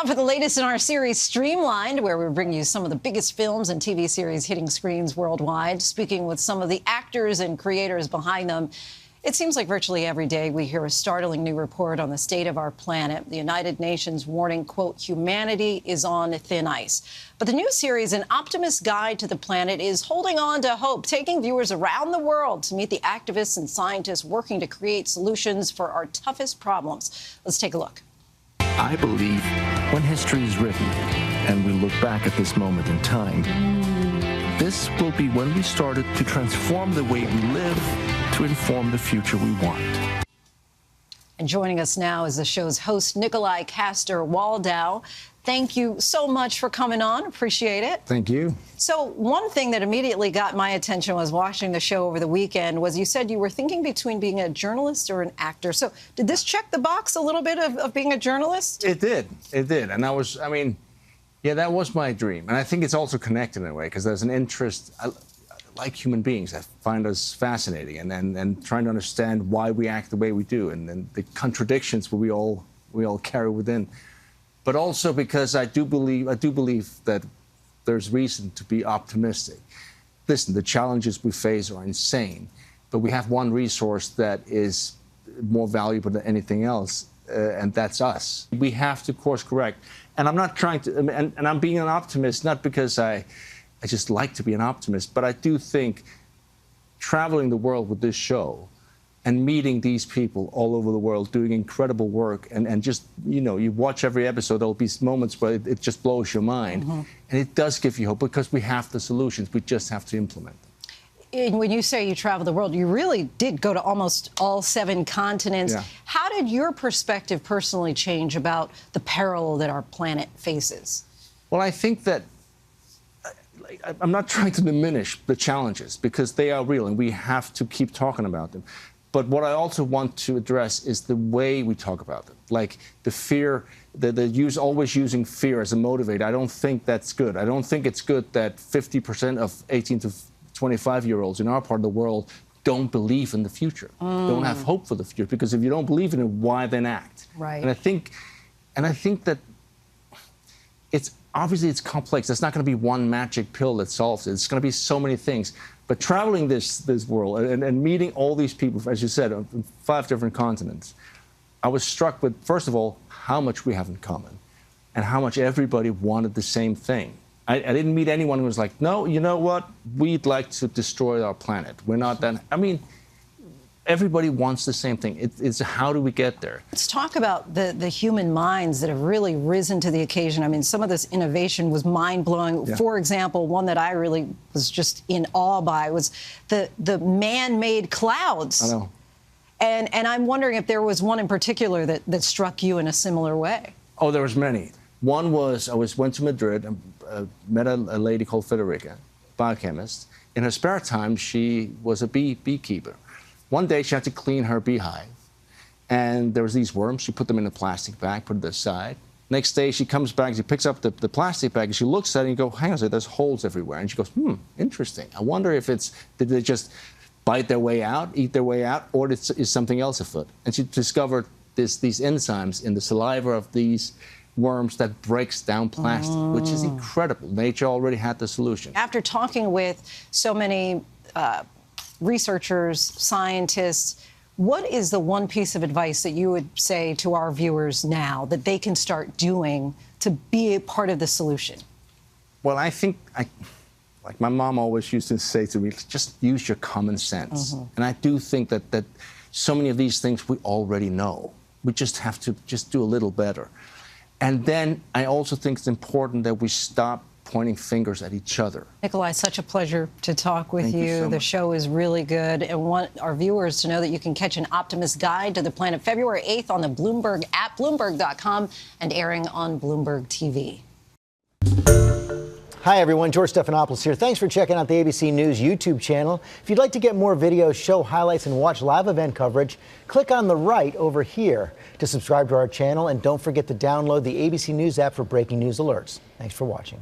For the latest in our series, Streamlined, where we bring you some of the biggest films and TV series hitting screens worldwide, speaking with some of the actors and creators behind them. It seems like virtually every day we hear a startling new report on the state of our planet. The United Nations warning, quote, humanity is on thin ice. But the new series, An Optimist Guide to the Planet, is holding on to hope, taking viewers around the world to meet the activists and scientists working to create solutions for our toughest problems. Let's take a look. I believe when history is written and we look back at this moment in time, this will be when we started to transform the way we live to inform the future we want. And joining us now is the show's host, Nikolaj Coster-Waldau. Thank you so much for coming on. Appreciate it. Thank you. So one thing that immediately got my attention was watching the show over the weekend was you said you were thinking between being a journalist or an actor. So did this check the box a little bit of being a journalist? It did. It did. And yeah, that was my dream. And I think it's also connected in a way because there's an interest. I like human beings. I find us fascinating and trying to understand why we act the way we do and the contradictions we all carry within. But also because I do believe that there's reason to be optimistic. Listen, the challenges we face are insane, but we have one resource that is more valuable than anything else, and that's us. We have to course correct. And I'm not trying to, and I'm being an optimist, not because I just like to be an optimist, but I do think traveling the world with this show and meeting these people all over the world doing incredible work and just, you watch every episode, there'll be moments where it just blows your mind. Mm-hmm. And it does give you hope because we have the solutions. We just have to implement them. And when you say you travel the world, you really did go to almost all 7 continents. Yeah. How did your perspective personally change about the peril that our planet faces? Well, I think that I'm not trying to diminish the challenges because they are real and we have to keep talking about them. But what I also want to address is the way we talk about them, like the fear, always using fear as a motivator. I don't think that's good. I don't think it's good that 50% of 18 to 25-year-olds in our part of the world don't believe in the future, don't have hope for the future. Because if you don't believe in it, why then act? Right. And I think that it's complex. There's not going to be one magic pill that solves it. It's going to be so many things. But traveling this world and meeting all these people, as you said, on 5 different continents, I was struck with, first of all, how much we have in common and how much everybody wanted the same thing. I didn't meet anyone who was like, no, you know what? We'd like to destroy our planet. We're not that. I mean, everybody wants the same thing. It's how do we get there? Let's talk about the human minds that have really risen to the occasion. I mean, some of this innovation was mind-blowing. Yeah. For example, one that I really was just in awe by was the man-made clouds. I know. And I'm wondering if there was one in particular that struck you in a similar way. Oh, there was many. One was went to Madrid and met a lady called Federica, biochemist. In her spare time, she was a beekeeper. One day, she had to clean her beehive, and there was these worms. She put them in a plastic bag, put it aside. Next day, she comes back, she picks up the plastic bag, and she looks at it and you go, hang on a second, there's holes everywhere. And she goes, interesting. I wonder if did they just bite their way out, eat their way out, or is something else afoot? And she discovered these enzymes in the saliva of these worms that breaks down plastic, which is incredible. Nature already had the solution. After talking with so many researchers, scientists, what is the one piece of advice that you would say to our viewers now that they can start doing to be a part of the solution? Well, I think, like my mom always used to say to me, just use your common sense. And I do think that so many of these things we already know. We just have to just do a little better. And then I also think it's important that we stop pointing fingers at each other. Nikolaj, such a pleasure to talk with you. you. So the much. Show is really good, and want our viewers to know that you can catch An Optimist Guide to the Planet February 8th on the Bloomberg app, Bloomberg.com, and airing on Bloomberg TV. Hi, everyone. George Stephanopoulos here. Thanks for checking out the ABC News YouTube channel. If you'd like to get more videos, show highlights, and watch live event coverage, click on the right over here to subscribe to our channel. And don't forget to download the ABC News app for breaking news alerts. Thanks for watching.